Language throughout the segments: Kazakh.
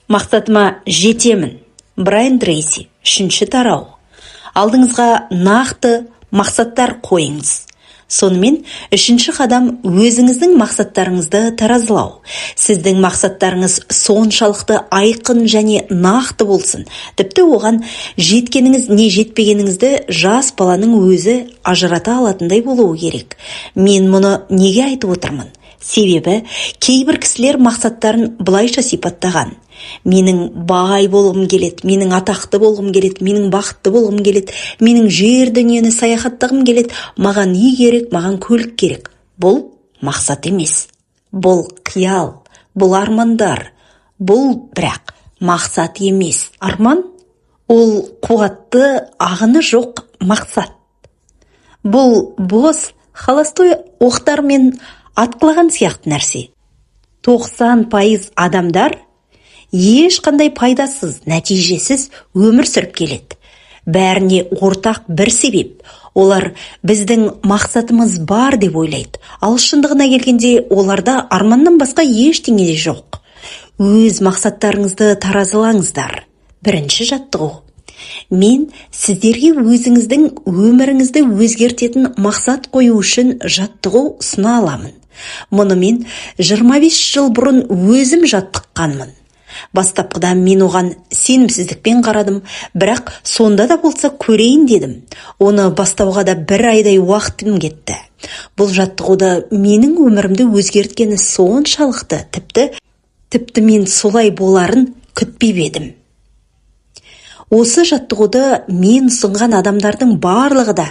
Мақсатыма жетемін. Брайан Трейси. 3-ші тарау. Алдыңызға нақты мақсаттар қойыңыз. Сонымен 3-ші қадам өзіңіздің мақсаттарыңызды таразылау. Сіздің мақсаттарыңыз соншалықты айқын және нақты болсын. Тіпті оған жеткеніңіз не жетпегеніңізді жас баланың өзі ажырата алатындай болуы керек. Мен мұны неге айтып отырмын? Себебі кейбір кісілер мақсаттарын былайша сипаттаған: менің бай болғым келеді, менің атақты болғым келеді, менің бақытты болғым келеді, менің жер дүниені саяхаттағым келеді, маған үй керек, маған көлік керек. Бұл мақсат емес. Бұл қиял, бұл армандар. Бұл бірақ мақсат емес. Арман — ол қуатты, ағыны жоқ мақсат. Бұл бос, холостой оқтармен атқылаған сияқты нәрсе. 90% адамдар ешқандай пайдасыз, нәтижесіз өмір сүріп келеді. Бәріне ортақ бір себеп: олар біздің мақсатымыз бар деп ойлайды. Ал шындығына келгенде оларда арманнан басқа ештеңе де жоқ. Өз мақсаттарыңызды таразылаңыздар. 1-ші жаттығу. Мен сіздерге өзіңіздің өміріңізді өзгертетін мақсат қою үшін жаттығу ұсына аламын. Мұны мен 25 жыл бұрын өзім жаттыққанмын. Бастапқыда мен оған сенімсіздікпен қарадым, бірақ сонда да болса көрейін дедім. Оны бастауға да 1 айдай уақытым кетті. Бұл жаттығуды менің өмірімді өзгерткені соншалықты, тіпті мен солай боларын күтпеп едім. Осы жаттығуды мен ұсынған адамдардың барлығы да,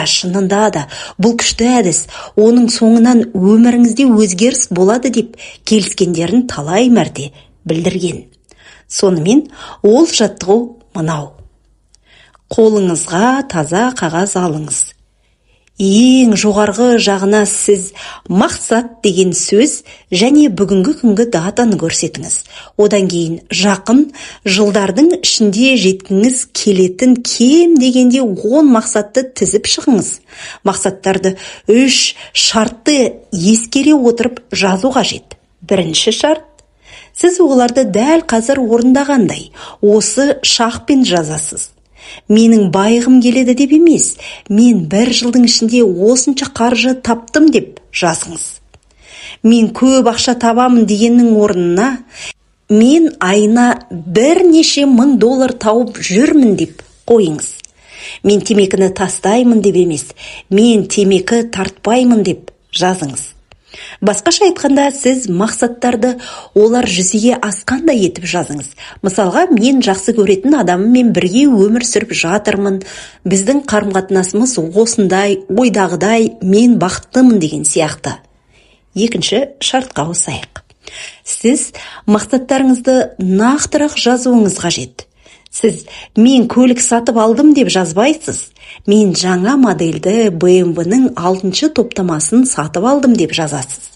шынында да, бұл күшті әдіс, оның соңынан өміріңізде өзгеріс болады деп келіскендерін талай мәрте білдірген. Сонымен ол жаттығу мынау: қолыңызға таза қағаз алыңыз. Ең жоғарғы жағына сіз мақсат деген сөз және бүгінгі күнгі датаны көрсетіңіз. Одан кейін жақын жылдардың ішінде жеткіңіз келетін кем дегенде 10 мақсатты тізіп шығыңыз. Мақсаттарды 3 шартты ескере отырып жазу қажет. 1-ші шарт: сіз оларды дәл қазір орындағандай осы шақпен жазасыз. Менің байығым келеді деп емес, мен 1 жылдың ішінде осынша қаржы таптым деп жазыңыз. Мен көп ақша табамын дегеннің орнына, мен айына бірнеше мың доллар тауып жүрмін деп қойыңыз. Мен темекіні тастаймын деп емес, мен темекі тартпаймын деп жазыңыз. Басқаша айтқанда, сіз мақсаттарды олар жүзеге асқандай етіп жазыңыз. Мысалға, мен жақсы көретін адамыммен бірге өмір сүріп жатырмын, біздің қарым-қатынасымыз осындай, ойдағыдай, мен бақыттымын деген сияқты. 2-ші шартқа ауысайық. Сіз мақсаттарыңызды нақтырақ жазуыңыз қажет. Сіз мен көлік сатып алдым деп жазбайсыз. Мен жаңа модельді BMW-ның 6-шы топтамасын сатып алдым деп жазасыз.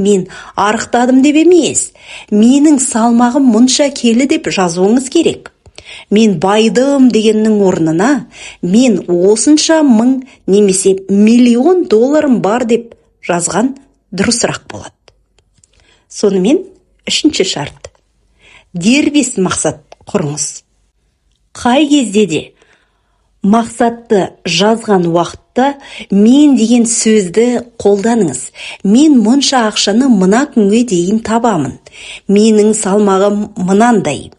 Мен арықтадым деп емес, менің салмағым мұнша келі деп жазуыңыз керек. Мен байдым дегеннің орнына, мен осынша мың немесе миллион долларым бар деп жазған дұрысырақ болады. Сонымен 3-ші шарт: дербес мақсат құрыңыз. Қай кезде де мақсатты жазған уақытта мен деген сөзді қолданыңыз. Мен мұнша ақшаны мына күнге дейін табамын. Менің салмағым мынандай.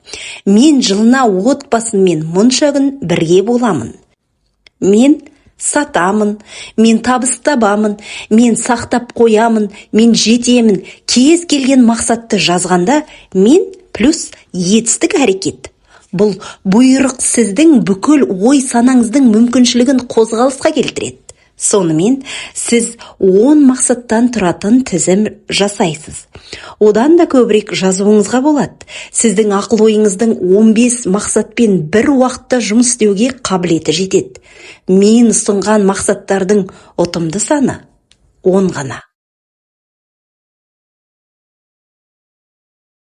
Мен жылына отбасыммен мұнша күн бірге боламын. Мен сатамын, мен табыс табамын, мен сақтап қоямын, мен жетемін. Кез келген мақсатты жазғанда мен плюс етістік әрекет. Бұл бұйрық сіздің бүкіл ой санаңыздың мүмкіншілігін қозғалысқа келтіреді. Сонымен сіз 10 мақсаттан тұратын тізім жасайсыз. Одан да көбірек жазуыңызға болады. Сіздің ақыл ойыңыздың 15 мақсатпен бір уақытта жұмыс істеуге қабілеті жетеді. Мен ұсынған мақсаттардың ұтымды саны 10 ғана.